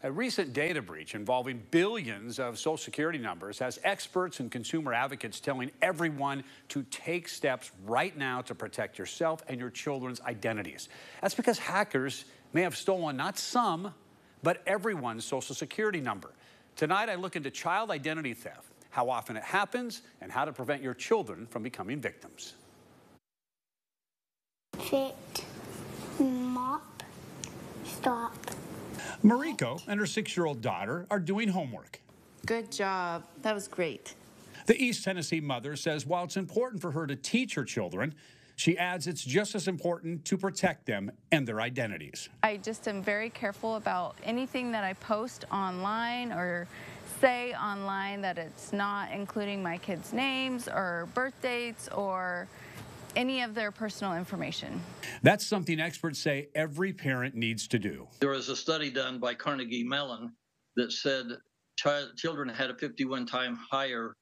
A recent data breach involving billions of Social Security numbers has experts and consumer advocates telling everyone to take steps right now to protect yourself and your children's identities. That's because hackers may have stolen not some, but everyone's Social Security number. Tonight, I look into child identity theft, how often it happens, and how to prevent your children from becoming victims. Fit, mop, stop. Mariko and her 6-year-old daughter are doing homework. Good job. That was great. The East Tennessee mother says while it's important for her to teach her children, she adds it's just as important to protect them and their identities. I just am very careful about anything that I post online or say online that it's not including my kids' names or birth dates or any of their personal information. That's something experts say every parent needs to do. There was a study done by Carnegie Mellon that said children had a 51-time higher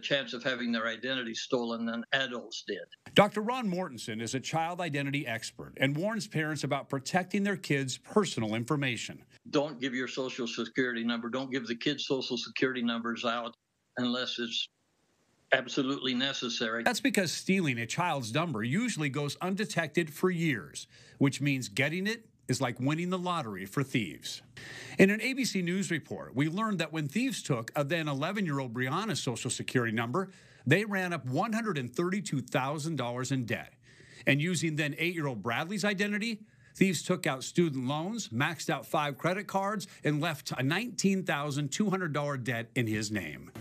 chance of having their identity stolen than adults did. Dr. Ron Mortensen is a child identity expert and warns parents about protecting their kids' personal information. Don't give your Social Security number. Don't give the kids' Social Security numbers out unless it's absolutely necessary. That's because stealing a child's number usually goes undetected for years, which means getting it is like winning the lottery for thieves. In an ABC News report, we learned that when thieves took a then 11-year-old Brianna's Social Security number, they ran up $132,000 in debt. And using then 8-year-old Bradley's identity, thieves took out student loans, maxed out 5 credit cards, and left a $19,200 debt in his name.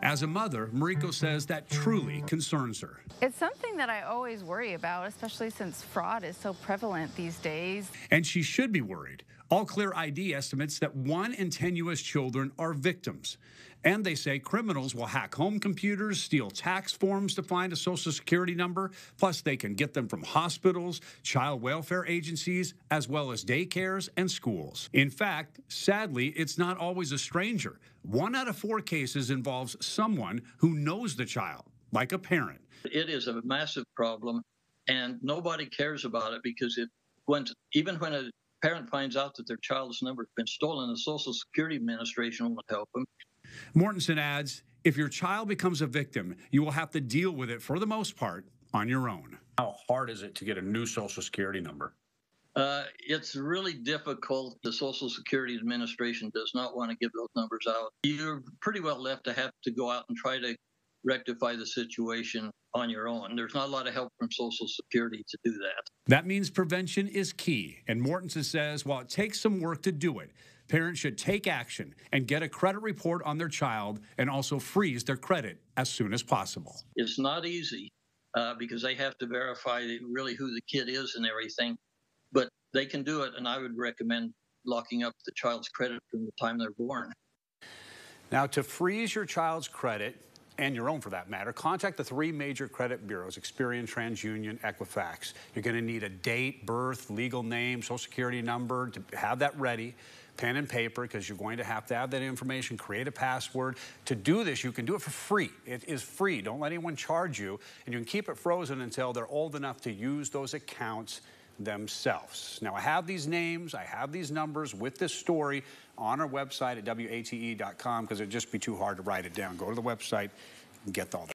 As a mother, Mariko says that truly concerns her. It's something that I always worry about, especially since fraud is so prevalent these days. And she should be worried. All Clear ID estimates that 1 in 10 U.S. children are victims. And they say criminals will hack home computers, steal tax forms to find a Social Security number, plus they can get them from hospitals, child welfare agencies, as well as daycares and schools. In fact, sadly, it's not always a stranger. 1 out of 4 cases involves someone who knows the child, like a parent. It is a massive problem, and nobody cares about it because even when a parent finds out that their child's number has been stolen, the Social Security Administration won't help them. Mortensen adds, if your child becomes a victim, you will have to deal with it for the most part on your own. How hard is it to get a new Social Security number? It's really difficult. The Social Security Administration does not want to give those numbers out. You're pretty well left to have to go out and try to rectify the situation on your own. There's not a lot of help from Social Security to do that. That means prevention is key. And Mortensen says while it takes some work to do it, parents should take action and get a credit report on their child and also freeze their credit as soon as possible. It's not easy because they have to verify really who the kid is and everything, but they can do it, and I would recommend locking up the child's credit from the time they're born. Now, to freeze your child's credit, and your own for that matter, contact the 3 major credit bureaus, Experian, TransUnion, Equifax. You're going to need a date, birth, legal name, Social Security number, to have that ready, pen and paper, because you're going to have that information, create a password. To do this, you can do it for free. It is free. Don't let anyone charge you, and you can keep it frozen until they're old enough to use those accounts themselves. Now, I have these names, I have these numbers with this story on our website at WATE.com because it'd just be too hard to write it down. Go to the website and get all that.